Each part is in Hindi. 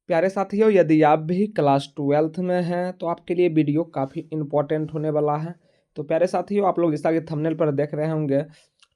प्यारे साथियों, यदि आप भी क्लास 12th में हैं तो आपके लिए वीडियो काफ़ी इम्पोर्टेंट होने वाला है। तो प्यारे साथियों, आप लोग जैसा कि थंबनेल पर देख रहे होंगे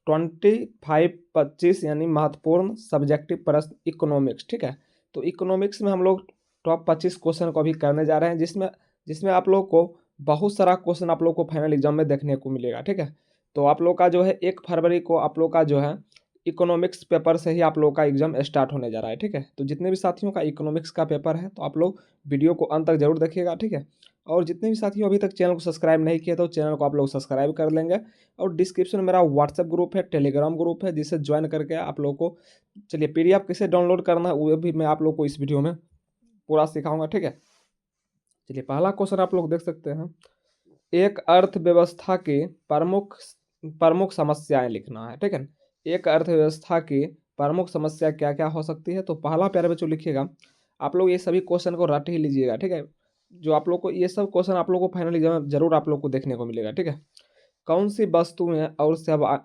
25 यानी महत्वपूर्ण सब्जेक्टिव प्रश्न इकोनॉमिक्स, ठीक है। तो इकोनॉमिक्स में हम लोग टॉप 25 क्वेश्चन को अभी करने जा रहे हैं, जिसमें जिसमें आप लोग को बहुत सारा क्वेश्चन आप लोग को फाइनल एग्जाम में देखने को मिलेगा, ठीक है। तो आप लोग का जो है 1 फरवरी को आप लोग का जो है इकोनॉमिक्स पेपर से ही आप लोग का एग्जाम स्टार्ट होने जा रहा है, ठीक है। तो जितने भी साथियों का इकोनॉमिक्स का पेपर है तो आप लोग वीडियो को अंत तक जरूर देखिएगा, ठीक है। और जितने भी साथियों अभी तक चैनल को सब्सक्राइब नहीं किया तो चैनल को आप लोग सब्सक्राइब कर लेंगे। और डिस्क्रिप्शन में मेरा व्हाट्सएप ग्रुप है, टेलीग्राम ग्रुप है, जिसे ज्वाइन करके आप लोग को चलिए पीडीएफ कैसे डाउनलोड करना है वो भी मैं आप लोग को इस वीडियो में पूरा सिखाऊंगा, ठीक है। चलिए पहला क्वेश्चन आप लोग देख सकते हैं, एक अर्थव्यवस्था की प्रमुख प्रमुख समस्याएं लिखना है, ठीक है। एक अर्थव्यवस्था की प्रमुख समस्या क्या क्या हो सकती है। तो पहला प्यारे बच्चों लिखिएगा, आप लोग ये सभी क्वेश्चन को रट ही लीजिएगा, ठीक है। जो आप लोग को ये सब क्वेश्चन आप लोग को फाइनल एग्जाम में जरूर आप लोग को देखने को मिलेगा, ठीक है। कौन सी वस्तुएं और सेवा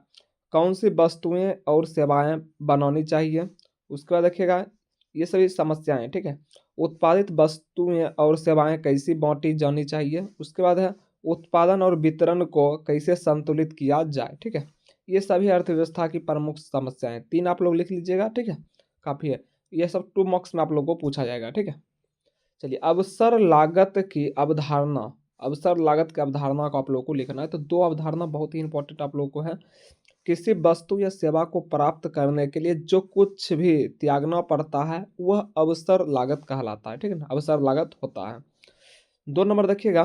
कौन सी वस्तुएं और सेवाएं बनानी चाहिए। उसके बाद देखिएगा ये सभी समस्याएं, ठीक है। उत्पादित वस्तुएं और सेवाएं कैसी बांटी जानी चाहिए। उसके बाद है उत्पादन और वितरण को कैसे संतुलित किया जाए, ठीक है। ये सभी अर्थव्यवस्था की प्रमुख समस्याएं, 3 आप लोग लिख लीजिएगा, ठीक है। काफ़ी है, ये सब 2 मार्क्स में आप लोग को पूछा जाएगा, ठीक है। चलिए अवसर लागत की अवधारणा को आप लोग को लिखना है। तो 2 अवधारणा बहुत ही इंपॉर्टेंट आप लोग को है। किसी वस्तु या सेवा को प्राप्त करने के लिए जो कुछ भी त्यागना पड़ता है वह अवसर लागत कहलाता है, ठीक है ना, अवसर लागत होता है। 2 नंबर देखिएगा,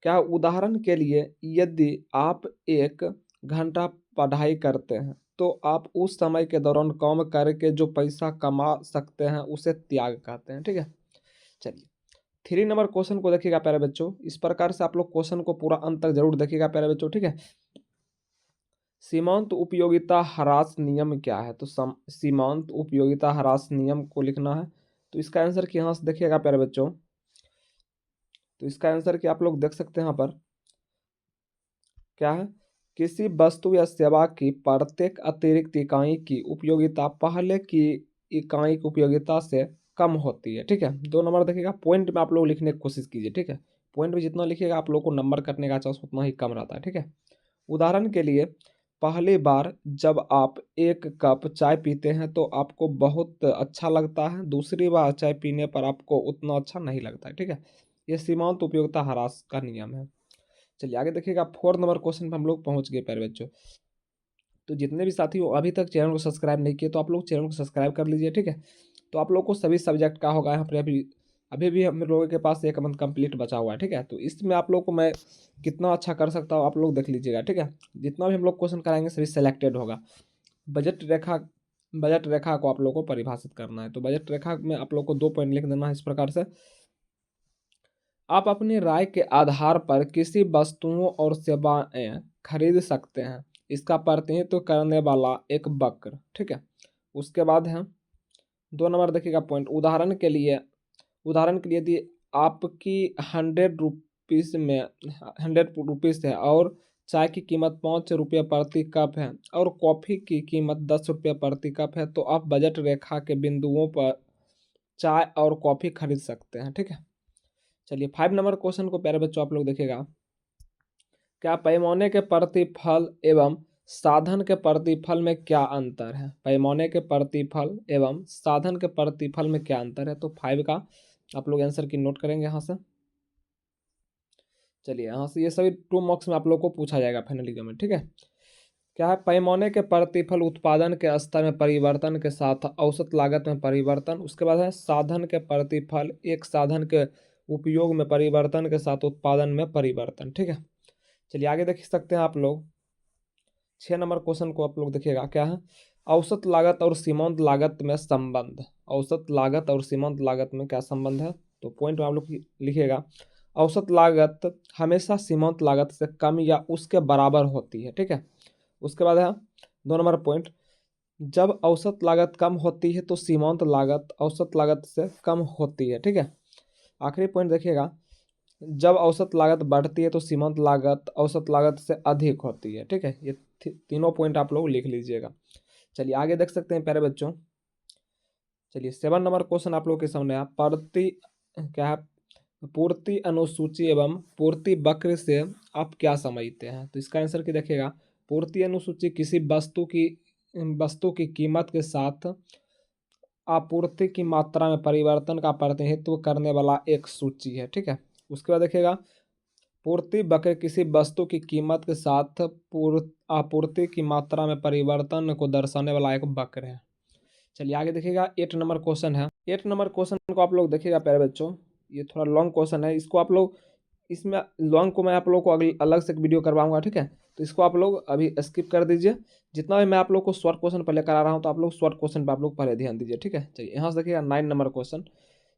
क्या उदाहरण के लिए यदि आप 1 घंटा पढ़ाई करते हैं तो आप उस समय के दौरान काम करके जो पैसा कमा सकते हैं उसे त्याग कहते हैं, ठीक है। चलिए 3 नंबर क्वेश्चन को देखिएगा प्यारे बच्चों, इस प्रकार से आप लोग क्वेश्चन को पूरा अंत तक जरूर देखिएगा प्यारे बच्चों, ठीक है। सीमांत उपयोगिता ह्रास नियम क्या है। तो सीमांत उपयोगिता ह्रास नियम को लिखना है। तो इसका आंसर कि यहाँ से देखिएगा प्यारे बच्चों, तो इसका आंसर कि आप लोग देख सकते हैं यहाँ पर क्या है, किसी वस्तु या सेवा की प्रत्येक अतिरिक्त इकाई की उपयोगिता पहले की इकाई की उपयोगिता से कम होती है, ठीक है। 2 नंबर देखिएगा, पॉइंट में आप लोग लिखने की कोशिश कीजिए, ठीक है। पॉइंट में जितना लिखिएगा आप लोग को नंबर कटने का चांस उतना ही कम रहता है, ठीक है। उदाहरण के लिए पहली बार जब आप 1 कप चाय पीते हैं तो आपको बहुत अच्छा लगता है, दूसरी बार चाय पीने पर आपको उतना अच्छा नहीं लगता है, ठीक है। ये सीमांत उपयोगिता ह्रास का नियम है। चलिए आगे देखिएगा, 4 नंबर क्वेश्चन पर हम लोग पहुंच गए प्यारे बच्चों। तो जितने भी साथी हो अभी तक चैनल को सब्सक्राइब नहीं किए तो आप लोग चैनल को सब्सक्राइब कर लीजिए, ठीक है। तो आप लोग को सभी सब्जेक्ट का होगा यहाँ पर अभी अभी भी हम लोगों के पास 1 मंथ कंप्लीट बचा हुआ है, ठीक है। तो इसमें आप लोग को मैं कितना अच्छा कर सकता हूँ आप लोग देख लीजिएगा, ठीक है। जितना भी हम लोग क्वेश्चन कराएंगे सभी सेलेक्टेड होगा। बजट रेखा बजट रेखा को आप लोग को परिभाषित करना है। तो बजट रेखा में आप लोग को 2 पॉइंट लिख देना है इस प्रकार से, आप अपनी राय के आधार पर किसी वस्तुओं और सेवाएं खरीद सकते हैं, इसका प्रतिनिधित्व करने वाला एक वक्र, ठीक है। उसके बाद है 2 नंबर देखिएगा पॉइंट, उदाहरण के लिए यदि आपकी 100 रुपीज़ है और चाय की कीमत 5 रुपये प्रति कप है और कॉफ़ी की कीमत 10 रुपये प्रति कप है, तो आप बजट रेखा के बिंदुओं पर चाय और कॉफ़ी खरीद सकते हैं, ठीक है। चलिए 5 नंबर क्वेश्चन को प्यारे बच्चों आप लोग देखेगा, क्या पैमाने के प्रतिफल एवं साधन के प्रतिफल में क्या अंतर है। पैमाने के प्रतिफल एवं साधन के प्रतिफल में क्या अंतर है। तो 5 का आप लोग आंसर की नोट करेंगे यहाँ से। चलिए यहाँ से ये सभी 2 मार्क्स में आप लोग को पूछा जाएगा फाइनल एग्जाम में, ठीक है। क्या है, पैमाने के प्रतिफल उत्पादन के स्तर में परिवर्तन के साथ औसत लागत में परिवर्तन। उसके बाद है साधन के प्रतिफल एक साधन के उपयोग में परिवर्तन के साथ उत्पादन में परिवर्तन, ठीक है। चलिए आगे देख सकते हैं आप लोग 6 नंबर क्वेश्चन को आप लोग देखिएगा, क्या है, औसत लागत और सीमांत लागत में संबंध। औसत लागत और सीमांत लागत में क्या संबंध है। तो पॉइंट में आप लोग लिखिएगा, औसत लागत हमेशा सीमांत लागत से कम या उसके बराबर होती है, ठीक है। उसके बाद है 2 नंबर पॉइंट, जब औसत लागत कम होती है तो सीमांत लागत औसत लागत से कम होती है, ठीक है। आखिरी पॉइंट देखिएगा, जब औसत लागत बढ़ती है तो सीमांत लागत औसत लागत से अधिक होती है, ठीक है। ये तीनों पॉइंट आप लोग लिख लीजिएगा। चलिए आगे देख सकते हैं प्यारे बच्चों, चलिए 7 नंबर क्वेश्चन आप लोग के सामने है, क्या है, पूर्ति अनुसूची एवं पूर्ति वक्र से आप क्या समझते हैं? तो इसका आंसर की देखिएगा, पूर्ति अनुसूची किसी वस्तु की कीमत के साथ आपूर्ति की मात्रा में परिवर्तन का प्रतिनिधित्व करने वाला एक सूची है, ठीक है। उसके बाद देखिएगा, पूर्ति वक्र किसी वस्तु की कीमत के साथ आपूर्ति की मात्रा में परिवर्तन को दर्शाने वाला एक वक्र है। चलिए आगे देखिएगा, 8 नंबर क्वेश्चन है। 8 नंबर क्वेश्चन को आप लोग देखिएगा प्यारे बच्चों, ये थोड़ा लॉन्ग क्वेश्चन है, इसको आप लोग, इसमें लॉन्ग को मैं आप लोग को अगली अलग से एक वीडियो करवाऊंगा, ठीक है। तो इसको आप लोग अभी स्किप कर दीजिए। जितना भी मैं आप लोग को शॉर्ट क्वेश्चन पहले करा रहा हूँ, तो आप लोग शॉर्ट क्वेश्चन पर आप लोग पहले ध्यान दीजिए, ठीक है। चलिए यहाँ से देखिएगा 9 नंबर क्वेश्चन,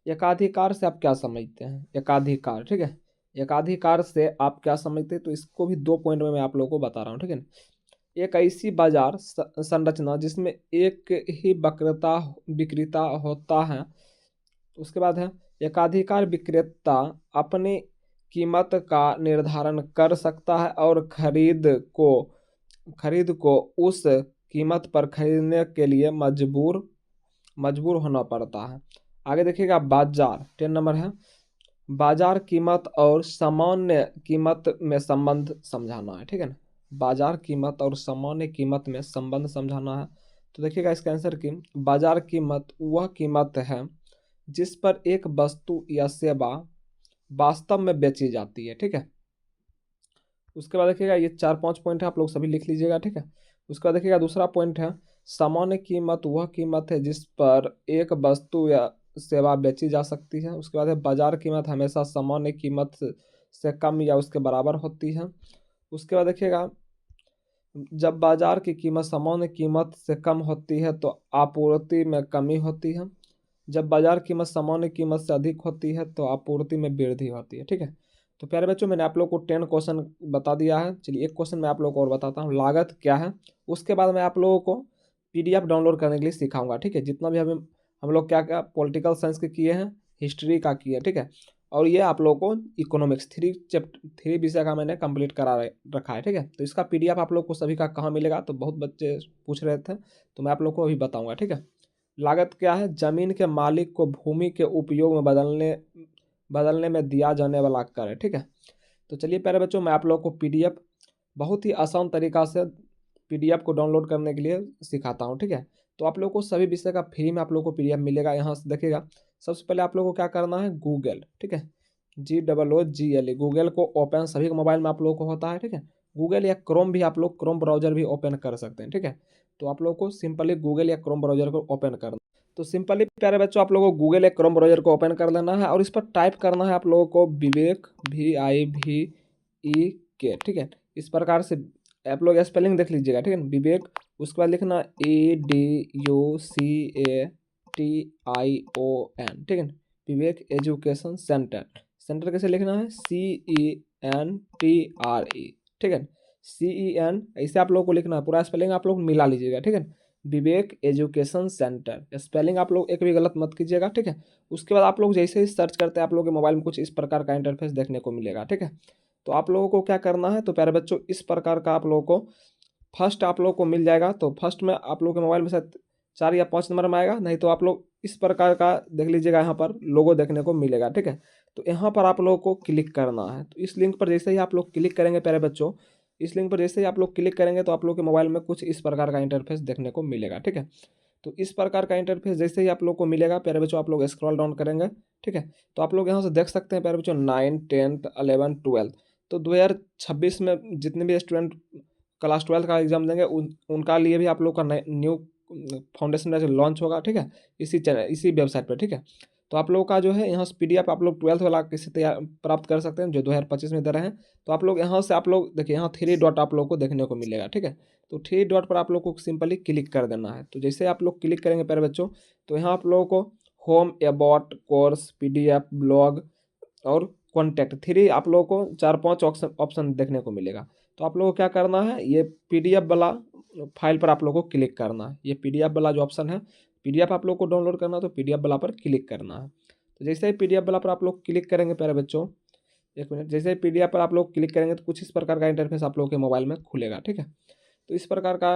एकाधिकार से आप क्या समझते हैं? एकाधिकार, ठीक है, एकाधिकार से आप क्या समझते हैं? तो इसको भी 2 पॉइंट में मैं आप लोग को बता रहा हूँ, ठीक है। एक ऐसी बाजार संरचना जिसमें एक ही विक्रेता होता है। उसके बाद है, एकाधिकार विक्रेता अपनी कीमत का निर्धारण कर सकता है और खरीद को उस कीमत पर खरीदने के लिए मजबूर होना पड़ता है। आगे देखिएगा, बाजार 10 नंबर है, बाजार कीमत और सामान्य कीमत में संबंध समझाना है, ठीक है ना। बाजार कीमत और सामान्य कीमत में संबंध समझाना है। तो देखिएगा इसका आंसर की, बाजार कीमत वह कीमत है जिस पर एक वस्तु या सेवा वास्तव में बेची जाती है, ठीक है। उसके बाद देखिएगा, ये 4-5 पॉइंट है, आप लोग सभी लिख लीजिएगा, ठीक है। उसके बाद देखिएगा दूसरा पॉइंट है, सामान्य कीमत वह कीमत है जिस पर एक वस्तु या सेवा बेची जा सकती है। उसके बाद है, बाजार कीमत हमेशा सामान्य कीमत से कम या उसके बराबर होती है। उसके बाद देखिएगा, जब बाजार की कीमत सामान्य कीमत से कम होती है तो आपूर्ति में कमी होती है। जब बाजार कीमत सामान्य कीमत से अधिक होती है तो आपूर्ति में वृद्धि होती है, ठीक है। तो प्यारे बच्चों, मैंने आप लोग को 10 क्वेश्चन बता दिया है। चलिए एक क्वेश्चन मैं आप लोग को और बताता हूँ, लागत क्या है। उसके बाद मैं आप लोगों को PDF डाउनलोड करने के लिए सिखाऊंगा, ठीक है। जितना भी हम लोग क्या क्या पॉलिटिकल साइंस के किए हैं, हिस्ट्री का किए, ठीक है। और ये आप लोगों को इकोनॉमिक्स 3 विषय का मैंने कंप्लीट करा रखा है, ठीक है। तो इसका PDF आप लोग को सभी का कहाँ मिलेगा, तो बहुत बच्चे पूछ रहे थे, तो मैं आप लोग को अभी बताऊँगा, ठीक है। लागत क्या है? जमीन के मालिक को भूमि के उपयोग में बदलने में दिया जाने वाला कर है, ठीक है। तो चलिए प्यारे बच्चों, मैं आप लोग को PDF बहुत ही आसान तरीका से PDF को डाउनलोड करने के लिए सिखाता हूँ, ठीक है। तो आप लोग को सभी विषय का फ्री में आप लोग को PDF मिलेगा। यहाँ से देखिएगा, सबसे पहले आप लोग को क्या करना है, गूगल, ठीक है, GOOGLE, गूगल को ओपन, सभी के मोबाइल में आप लोग को होता है, ठीक है। गूगल या क्रोम भी, आप लोग क्रोम ब्राउजर भी ओपन कर सकते हैं, ठीक है। तो आप लोग को सिंपली गूगल या क्रोम ब्राउजर को ओपन करना। तो सिंपली प्यारे बच्चों, आप लोगों को गूगल या क्रोम ब्राउजर को ओपन कर लेना है और इस पर टाइप करना है आप लोगों को विवेक, VIVEK, ठीक है। इस प्रकार से आप लोग स्पेलिंग देख लीजिएगा, ठीक है, विवेक। उसके बाद लिखना EDUCATION, ठीक है, विवेक एजुकेशन सेंटर। सेंटर कैसे लिखना है, CENTRE, ठीक है, CEN, ऐसे आप लोग को लिखना है। पूरा स्पेलिंग आप लोग मिला लीजिएगा, ठीक है, विवेक एजुकेशन सेंटर। स्पेलिंग आप लोग एक भी गलत मत कीजिएगा, ठीक है। उसके बाद आप लोग जैसे ही सर्च करते हैं, आप लोगों के मोबाइल में कुछ इस प्रकार का इंटरफेस देखने को मिलेगा, ठीक है। तो आप लोगों को क्या करना है, तो प्यारे बच्चों, इस प्रकार का आप लोगों को फर्स्ट आप लोगों को मिल जाएगा। तो फर्स्ट में आप लोगों के मोबाइल में शायद 4 या 5 नंबर में आएगा, नहीं तो आप लोग इस प्रकार का देख लीजिएगा, यहाँ पर लोगो देखने को मिलेगा, ठीक है। तो यहाँ पर आप लोगों को क्लिक करना है। तो इस लिंक पर जैसे ही आप लोग क्लिक करेंगे प्यारे बच्चों, इस लिंक पर जैसे ही आप लोग क्लिक करेंगे तो आप लोग के मोबाइल में कुछ इस प्रकार का इंटरफेस देखने को मिलेगा, ठीक है। तो इस प्रकार का इंटरफेस जैसे ही आप लोग को मिलेगा प्यारे बच्चों, आप लोग स्क्रॉल डाउन करेंगे, ठीक है। तो आप लोग यहाँ से देख सकते हैं प्यारे बच्चों, 9, 10, 11, 12। तो 2026 में जितने भी स्टूडेंट क्लास 12 का एग्जाम देंगे उनका लिए भी आप लोग का न्यू फाउंडेशन लॉन्च होगा, ठीक है, इसी चैनल, इसी वेबसाइट पर, ठीक है। तो आप लोगों का जो है यहाँ से PDF आप लोग 12th वाला किसी तैयार प्राप्त कर सकते हैं जो 2025 में दे रहे हैं। तो आप लोग यहाँ से आप लोग देखिए, यहाँ 3 डॉट आप लोग को देखने को मिलेगा, ठीक है। तो 3 डॉट पर आप लोग को सिंपली क्लिक कर देना है। तो जैसे आप लोग क्लिक करेंगे प्यारे बच्चों, तो यहाँ आप लोगों को home, about, course, PDF, blog और कॉन्टैक्ट, 3 आप लोगों को 4-5 ऑप्शन देखने को मिलेगा। तो आप लोगों को क्या करना है, ये PDF वाला फाइल पर आप लोगों को क्लिक करना है। ये PDF वाला जो ऑप्शन है, PDF आप लोग को डाउनलोड करना है, तो PDF वाला पर क्लिक करना है। तो जैसे ही PDF वाला पर आप लोग क्लिक करेंगे प्यारे बच्चों, एक मिनट, जैसे ही PDF पर आप लोग क्लिक करेंगे तो कुछ इस प्रकार का इंटरफेस आप लोग के मोबाइल में खुलेगा, ठीक है। तो इस प्रकार का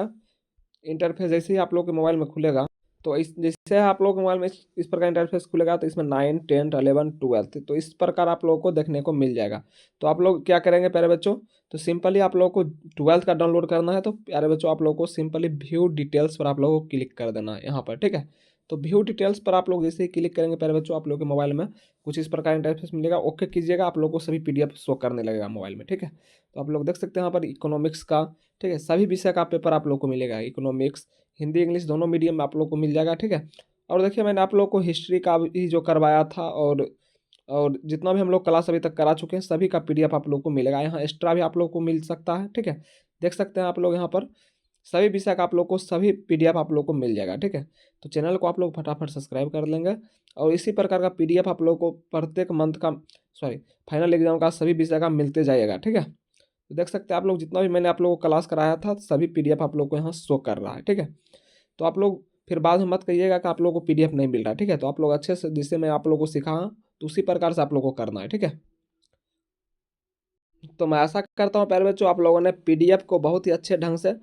इंटरफेस जैसे ही आप लोग के मोबाइल में खुलेगा, तो इस जैसे आप लोग मोबाइल में इस प्रकार इंटरफेस खुलेगा तो इसमें 9, 10, 11, 12 तो इस प्रकार आप लोगों को देखने को मिल जाएगा। तो आप लोग क्या करेंगे प्यारे बच्चों, तो सिंपली आप लोगों को 12th का डाउनलोड करना है। तो प्यारे बच्चों आप लोगों को सिंपली व्यू डिटेल्स पर आप लोगों को क्लिक कर देना है यहाँ पर, ठीक है। तो व्यू डिटेल्स पर आप लोग जैसे ही क्लिक करेंगे प्यारे बच्चों, आप लोगों के मोबाइल में कुछ इस प्रकार इंटरफेस मिलेगा। ओके कीजिएगा, आप लोगों को सभी PDF शो करने लगेगा मोबाइल में, ठीक है। तो आप लोग देख सकते हैं यहाँ पर इकोनॉमिक्स का, ठीक है, सभी विषय का पेपर आप लोग को मिलेगा। इकोनॉमिक्स, हिंदी, इंग्लिश दोनों मीडियम में आप लोग को मिल जाएगा, ठीक है। और देखिए मैंने आप लोग को हिस्ट्री का भी जो करवाया था और जितना भी हम लोग क्लास अभी तक करा चुके हैं सभी का PDF आप लोग को मिलेगा। यहाँ एक्स्ट्रा भी आप लोग को मिल सकता है, ठीक है। देख सकते हैं आप लोग यहाँ पर सभी विषय का आप लोग को सभी PDF आप लोग को मिल जाएगा, ठीक है। तो चैनल को आप लोग फटाफट सब्सक्राइब कर लेंगे और इसी प्रकार का PDF आप लोग को प्रत्येक मंथ का, सॉरी, फाइनल एग्जाम का सभी विषय का मिलते जाएगा, ठीक है। तो देख सकते हैं आप लोग जितना भी मैंने आप लोगों को क्लास कराया था सभी PDF आप लोग को यहाँ शो कर रहा है, ठीक है। तो आप लोग फिर बाद में मत कहिएगा कि आप लोगों को PDF नहीं मिल रहा है, ठीक है। तो आप लोग अच्छे से जिससे मैं आप लोगों को सिखाऊँ तो उसी प्रकार से आप लोगों को करना है, ठीक है। तो मैं आशा करता हूँ प्यारे बच्चों आप लोगों ने PDF को बहुत ही अच्छे ढंग से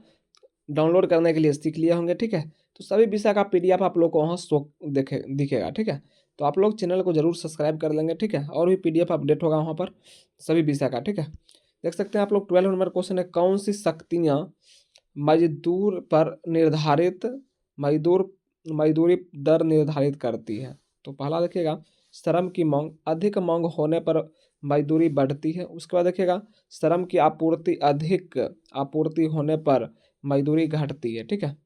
डाउनलोड करने के लिए सीख लिए होंगे, ठीक है। तो सभी विषय का PDF आप लोग को वहाँ शो दिखेगा, ठीक है। तो आप लोग चैनल को जरूर सब्सक्राइब कर लेंगे, ठीक है। और भी PDF अपडेट होगा वहाँ पर सभी विषय का, ठीक है। देख सकते हैं आप लोग 12 नंबर क्वेश्चन है, कौन सी शक्तियाँ मजदूर पर निर्धारित मजदूर मजदूरी दर निर्धारित करती है। तो पहला देखिएगा, श्रम की मांग, अधिक मांग होने पर मजदूरी बढ़ती है। उसके बाद देखिएगा, श्रम की आपूर्ति, अधिक आपूर्ति होने पर मजदूरी घटती है, ठीक है।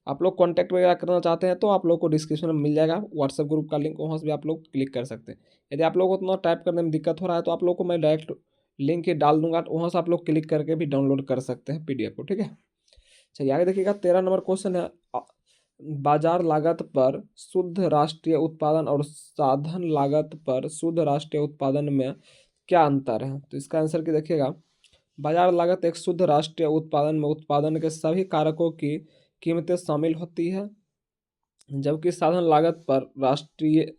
आप लोग कांटेक्ट वगैरह करना चाहते हैं तो आप लोग को डिस्क्रिप्शन में मिल जाएगा व्हाट्सएप ग्रुप का लिंक, वहाँ से भी आप लोग क्लिक कर सकते हैं। यदि आप लोग को उतना टाइप करने में दिक्कत हो रहा है तो आप लोग को मैं डायरेक्ट लिंक ही डाल दूंगा, तो वहाँ से आप लोग क्लिक करके भी डाउनलोड कर सकते हैं PDF को, ठीक है। चलिए आगे देखिएगा, 13 नंबर क्वेश्चन है, बाजार लागत पर शुद्ध राष्ट्रीय उत्पादन और साधन लागत पर शुद्ध राष्ट्रीय उत्पादन में क्या अंतर है। तो इसका आंसर की देखिएगा, बाजार लागत एक शुद्ध राष्ट्रीय उत्पादन में उत्पादन के सभी कारकों की कीमतें शामिल होती है, जबकि साधन लागत पर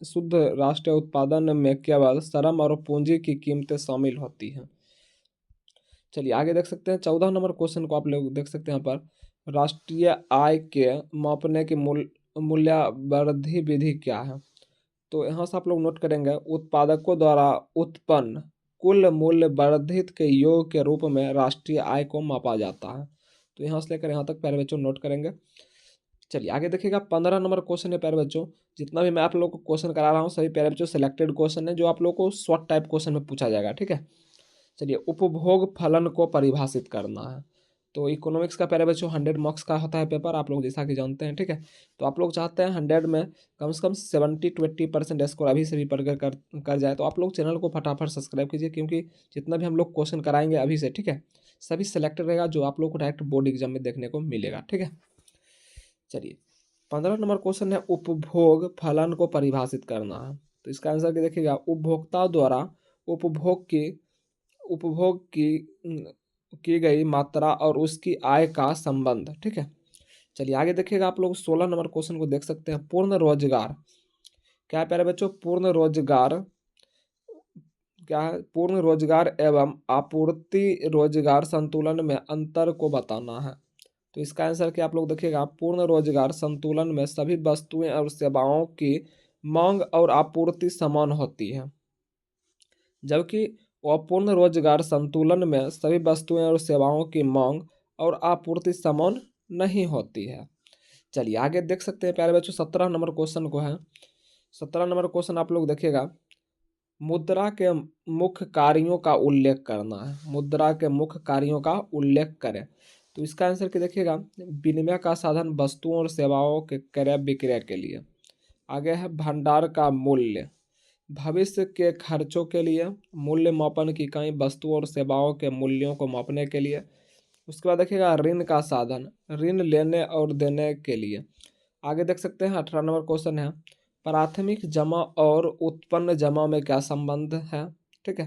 शुद्ध राष्ट्रीय उत्पादन में केवल श्रम और पूंजी की कीमतें शामिल होती हैं। चलिए आगे देख सकते हैं, 14 नंबर क्वेश्चन को आप लोग देख सकते हैं यहाँ पर, राष्ट्रीय आय के मापने की मूल्यवर्धी विधि क्या है। तो यहाँ से आप लोग नोट करेंगे, उत्पादकों द्वारा उत्पन्न कुल मूल्य वर्धित के योग के रूप में राष्ट्रीय आय को मापा जाता है। तो यहाँ से लेकर यहाँ तक प्यारे बच्चों नोट करेंगे। चलिए आगे देखिएगा, 15 नंबर क्वेश्चन है प्यारे बच्चों, जितना भी मैं आप लोग को क्वेश्चन करा रहा हूँ सभी प्यारे बच्चों सिलेक्टेड क्वेश्चन है जो आप लोग को शॉर्ट टाइप क्वेश्चन में पूछा जाएगा, ठीक है। चलिए, उपभोग फलन को परिभाषित करना है। तो इकोनॉमिक्स का प्यारे बच्चों 100 मार्क्स का होता है पेपर, आप लोग जैसा कि जानते हैं, ठीक है। तो आप लोग चाहते हैं 100 में कम से कम 70 to 80% स्कोर अभी से भी पढ़ कर जाए, तो आप लोग चैनल को फटाफट सब्सक्राइब कीजिए, क्योंकि जितना भी हम लोग क्वेश्चन कराएंगे अभी से, ठीक है, सभी सेलेक्टेड रहेगा जो आप लोग को डायरेक्ट बोर्ड एग्जाम में देखने को मिलेगा, ठीक है। चलिए 15 नंबर क्वेश्चन है, उपभोग फलन को परिभाषित करना है। तो इसका आंसर क्या देखिएगा, उपभोक्ता द्वारा उपभोग की उपभोग की गई मात्रा और उसकी आय का संबंध, ठीक है। चलिए आगे देखिएगा, आप लोग 16 नंबर क्वेश्चन को देख सकते हैं, पूर्ण रोजगार क्या है प्यारे बच्चों, पूर्ण रोजगार क्या है, पूर्ण रोजगार एवं आपूर्ति रोजगार संतुलन में अंतर को बताना है। तो इसका आंसर क्या आप लोग देखिएगा, पूर्ण रोजगार संतुलन में सभी वस्तुएं और सेवाओं की मांग और आपूर्ति समान होती है, जबकि अपूर्ण रोजगार संतुलन में सभी वस्तुएं और सेवाओं की मांग और आपूर्ति समान नहीं होती है। चलिए आगे देख सकते हैं प्यारे बच्चों, 17 नंबर क्वेश्चन को है। 17 नंबर क्वेश्चन आप लोग देखिएगा, मुद्रा के मुख्य कार्यों का उल्लेख करना है, मुद्रा के मुख्य कार्यों का उल्लेख करें। तो इसका आंसर क्या देखिएगा, विनिमय का साधन वस्तुओं और सेवाओं के क्रय विक्रय के लिए। आगे है भंडार का मूल्य, भविष्य के खर्चों के लिए। मूल्य मापन की इकाई वस्तुओं और सेवाओं के मूल्यों को मापने के लिए। उसके बाद देखिएगा, ऋण का साधन, ऋण लेने और देने के लिए। आगे देख सकते हैं 18 नंबर क्वेश्चन है, प्राथमिक जमा और उत्पन्न जमा में क्या संबंध है, ठीक है।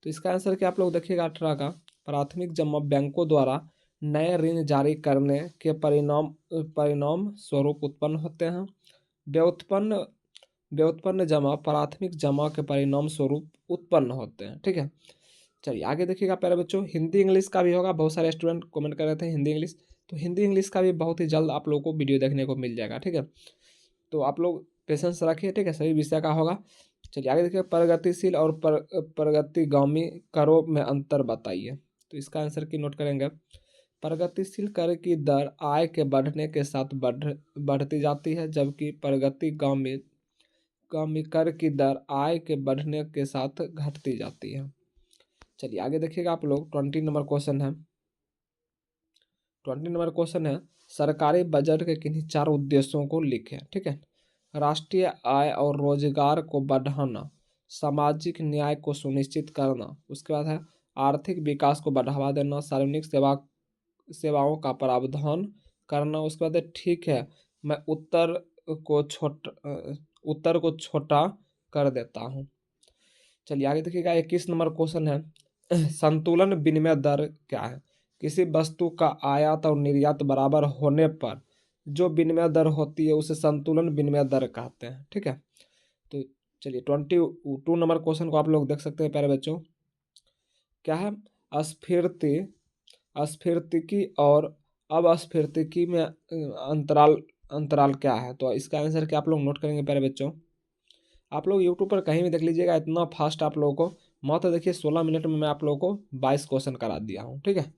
तो इसका आंसर क्या आप लोग देखिएगा, 18 का, प्राथमिक जमा बैंकों द्वारा नए ऋण जारी करने के परिणाम स्वरूप उत्पन्न होते हैं। व्युत्पन्न व्युत्पन्न जमा प्राथमिक जमा के परिणाम स्वरूप उत्पन्न होते हैं, ठीक है। चलिए आगे देखिएगा प्यारे बच्चों, हिंदी इंग्लिश का भी होगा, बहुत सारे स्टूडेंट कमेंट कर रहे थे हिंदी इंग्लिश, तो हिंदी इंग्लिश का भी बहुत ही जल्द आप लोगों को वीडियो देखने को मिल जाएगा, ठीक है। तो आप लोग पेशेंस रखिए, ठीक है, सभी विषय का होगा। चलिए आगे देखिए, प्रगतिशील और प्रगतिगामी करों में अंतर बताइए। तो इसका आंसर की नोट करेंगे। प्रगतिशील कर की दर आय के बढ़ने के साथ बढ़ती जाती है, जबकि प्रगतिगामी गामी कर की दर आय के बढ़ने के साथ घटती जाती है। चलिए आगे देखिएगा आप लोग, 20 नंबर क्वेश्चन है। 20 नंबर क्वेश्चन है, सरकारी बजट के किन्हीं 4 उद्देश्यों को लिखें, ठीक है। राष्ट्रीय आय और रोजगार को बढ़ाना, सामाजिक न्याय को सुनिश्चित करना, उसके बाद है आर्थिक विकास को बढ़ावा देना, सार्वजनिक सेवाओं का प्रावधान करना। उसके बाद है, ठीक है, मैं को छोट उत्तर को छोटा कर देता हूँ। चलिए आगे देखिएगा, 21 नंबर क्वेश्चन है, संतुलन विनिमय दर क्या है। किसी वस्तु का आयात और निर्यात बराबर होने पर जो विनिमय दर होती है उसे संतुलन विनिमय दर कहते हैं, ठीक है। तो चलिए 22 नंबर क्वेश्चन को आप लोग देख सकते हैं प्यारे बच्चों, क्या है, अस्फीर्ति अस्फीर्तिकी और अपस्फीर्तिकी में अंतराल अंतराल क्या है। तो इसका आंसर क्या आप लोग नोट करेंगे प्यारे बच्चों। आप लोग यूट्यूब पर कहीं भी देख लीजिएगा, इतना फास्ट आप लोगों को मात्र देखिए 16 मिनट में मैं आप लोगों को 22 क्वेश्चन करा दिया हूँ, ठीक है।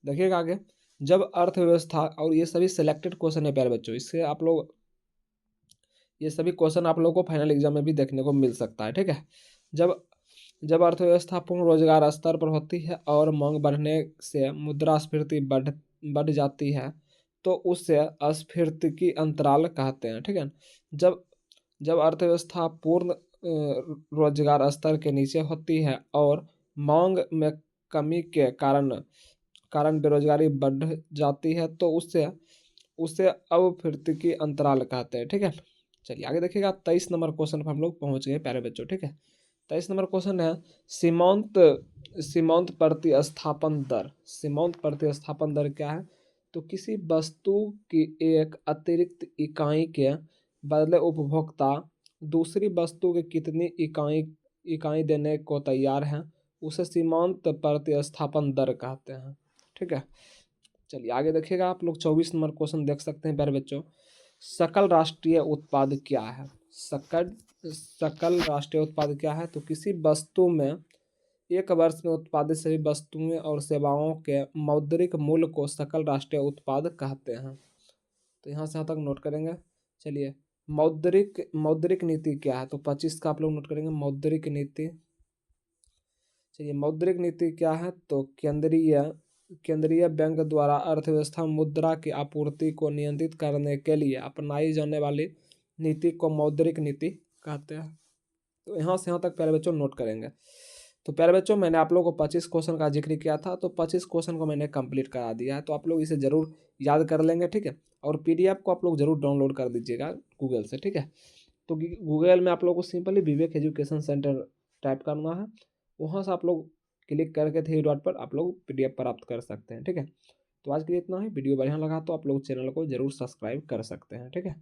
देखिएगा आगे, जब अर्थव्यवस्था, और ये सभी सिलेक्टेड क्वेश्चन है प्यारे बच्चों, इससे आप लोग, ये सभी क्वेश्चन आप लोगों को फाइनल एग्जाम में भी देखने को मिल सकता है, ठीक है। जब जब अर्थव्यवस्था पूर्ण रोजगार स्तर पर होती है और मांग बढ़ने से मुद्रास्फीति बढ़ जाती है, तो उससे अस्फीर्तिकी अंतराल कहते हैं, ठीक है। जब जब अर्थव्यवस्था पूर्ण रोजगार स्तर के नीचे होती है और मांग में कमी के कारण कारण बेरोजगारी बढ़ जाती है, तो उससे उससे अपफीर्तिकी अंतराल कहते हैं, ठीक है। चलिए आगे देखिएगा, 23 नंबर क्वेश्चन पर हम लोग पहुंच गए प्यारे बच्चों, ठीक है। 23 नंबर क्वेश्चन है, सीमांत सीमांत प्रतिस्थापन दर। सीमांत प्रतिस्थापन दर क्या है। तो किसी वस्तु की एक अतिरिक्त इकाई के बदले उपभोक्ता दूसरी वस्तु के कितनी इकाई इकाई देने को तैयार है, उसे सीमांत प्रतिस्थापन दर कहते हैं, ठीक है। चलिए आगे देखिएगा आप लोग, 24 नंबर क्वेश्चन देख सकते हैं प्यारे बच्चों, सकल राष्ट्रीय उत्पाद क्या है। सकल राष्ट्रीय उत्पाद क्या है। तो किसी वस्तु में एक वर्ष में उत्पादित सभी वस्तुएं और सेवाओं के मौद्रिक मूल्य को सकल राष्ट्रीय उत्पाद कहते हैं। तो यहाँ से यहाँ तक नोट करेंगे। चलिए, मौद्रिक मौद्रिक नीति क्या है। तो 25 का आप लोग नोट करेंगे, मौद्रिक नीति। चलिए, मौद्रिक नीति क्या है। तो केंद्रीय बैंक द्वारा अर्थव्यवस्था में मुद्रा की आपूर्ति को नियंत्रित करने के लिए अपनाई जाने वाली नीति को मौद्रिक नीति कहते हैं। तो यहाँ से यहाँ तक प्यारे बच्चों नोट करेंगे। तो प्यारे बच्चों, मैंने आप लोगों को 25 क्वेश्चन का जिक्र किया था, तो 25 क्वेश्चन को मैंने कंप्लीट करा दिया है। तो आप लोग इसे ज़रूर याद कर लेंगे, ठीक है। और पीडीएफ को आप लोग ज़रूर डाउनलोड कर दीजिएगा गूगल से, ठीक है। तो गूगल में आप लोग को सिंपली विवेक एजुकेशन सेंटर टाइप करना है, वहाँ से आप लोग क्लिक करके 3 डॉट पर आप लोग पीडीएफ प्राप्त कर सकते हैं, ठीक है। तो आज के लिए इतना ही। वीडियो बढ़िया लगा तो आप लोग चैनल को जरूर सब्सक्राइब कर सकते हैं, ठीक है।